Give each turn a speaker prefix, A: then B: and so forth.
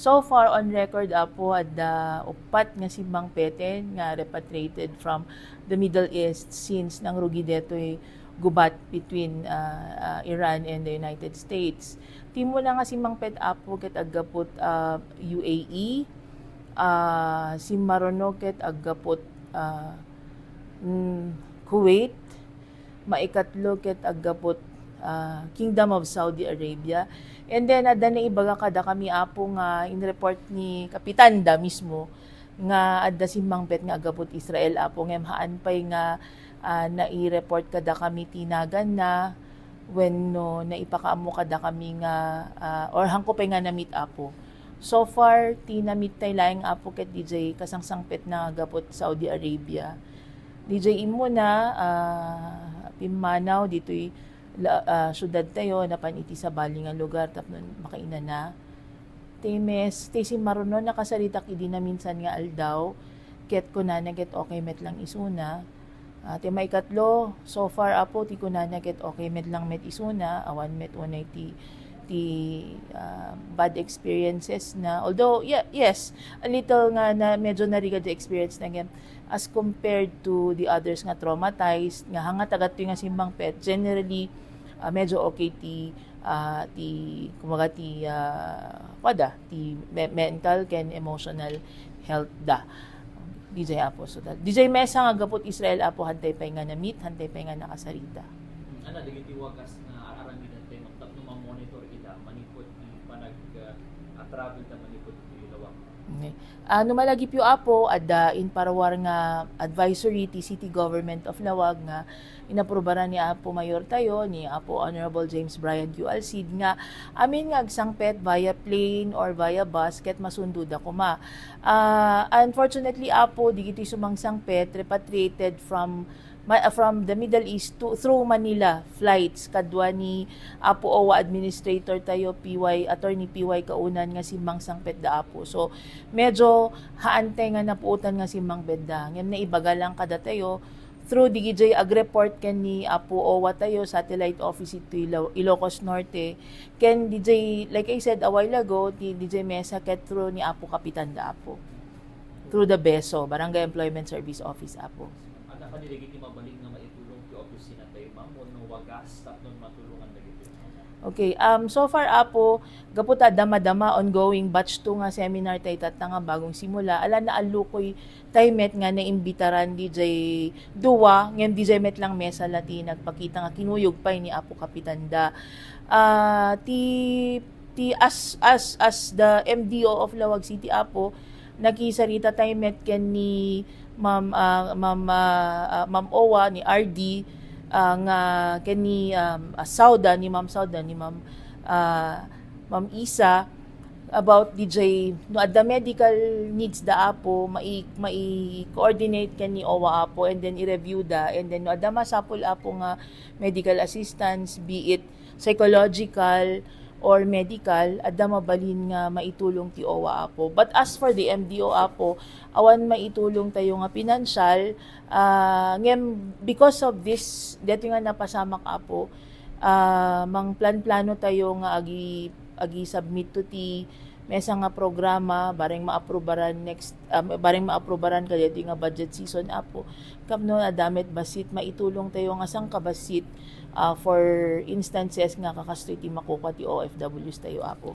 A: So far on record apo adda upat nga simbang peten nga repatriated from the Middle East since nang rugi detoy gubat between Iran and the United States. Timo na nga simbang pet apo ket aggapot UAE, si Marono ket aggapot Kuwait, maikatlo ket aggapot Kingdom of Saudi Arabia. And then adda na ibaga kada kami apo nga in report ni Kapitan da mismo nga adda simbang pet nga aggapot Israel apo ngem haan pay nga nai-report kada kami tinagan na when no naipakaamo kada kami nga or hangko pay nga na-meet apo. So far tinamit tay laing apo ket DJ kasangsangpet na aggapot Saudi Arabia. DJ imo na pimanaw ditoy syudad tayo napan iti sa bali nga lugar tapnon makaina na. Temes si Maruno nakasarita kidi na minsan nga aldaw ket kunana ket okay met lang isuna. Ti maikatlo so far apo ti kunana ket okay met lang met isuna awan met unay ti bad experiences na although yes a little nga na medyo narigad the experience na again as compared to the others nga traumatized nga hanga tagat nga simbang pet generally medyo okay ti kumaga ti mental ken emotional health da DJ apo so that DJ Mesa nga gapot Israel apo hantay pay nga na meet hantay pay nga nakasarita
B: ana dagiti wagas na aramidan tay tapno ma-monitor ida manipod ti panag travel ta manipod ti lawak.
A: Okay. Numalagi pyo apo adda in parawar nga advisory ti City Government of Lawag nga inaprobaran ni Apo Mayor tayo ni Apo Honorable James Brian Q. Alcid nga amin nga agsangpet via plane or via bus ket masundo da kuma. Unfortunately Apo digiti sumangsangpet repatriated from the Middle East through Manila flights kadwa ni Apo OWA administrator tayo attorney PY kaunan nga simbang sangpet da Apo. So medyo haantay nga napuutan nga simbang bedda. Ngem na ibaga lang kada tayo through DGJ ag-report ken ni Apo OWA tayo satellite office ito Ilocos Norte ken DJ like I said a while ago ti DJ Mesa ket through ni Apo Kapitan da Apo through the BESO Barangay Employment Service Office Apo.
B: Ada pa dili mabalik nga maitulong ti opisina tayo ma'am no wagas tapnon matulungan dagiti.
A: Okay, so far Apo gaputa dama-dama ongoing batch 2 nga seminar tay nga bagong simula ala na alukoy tay met nga naimbitaran DJ duwa ngem DJ met lang mesa lati nagpakita nga kinuyog pay ni Apo Kapitan da as the MDO of Lawag City Apo nakisarita tay met ken ni Ma'am Owa ni RD nga ken ni Sauda ni Ma'am Isa about DJ no adda medical needs da Apo mai-coordinate ken ni Owa Apo and then i-review da and then no adda masapol Apo nga medical assistance be it psychological or medical adda mabalin nga maitulong ti OWA Apo. But as for the MDO Apo, awan maitulong tayo nga financial ngem because of this dito nga napasamak Apo mang plano tayo nga agi submit to ti mesa nga programa bareng maaprobaran kadto nga budget season Apo kapno adamit basit maitulong tayo nga sang kabasit for instances nga kakastoy ti makuha ti OFWs tayo Apo.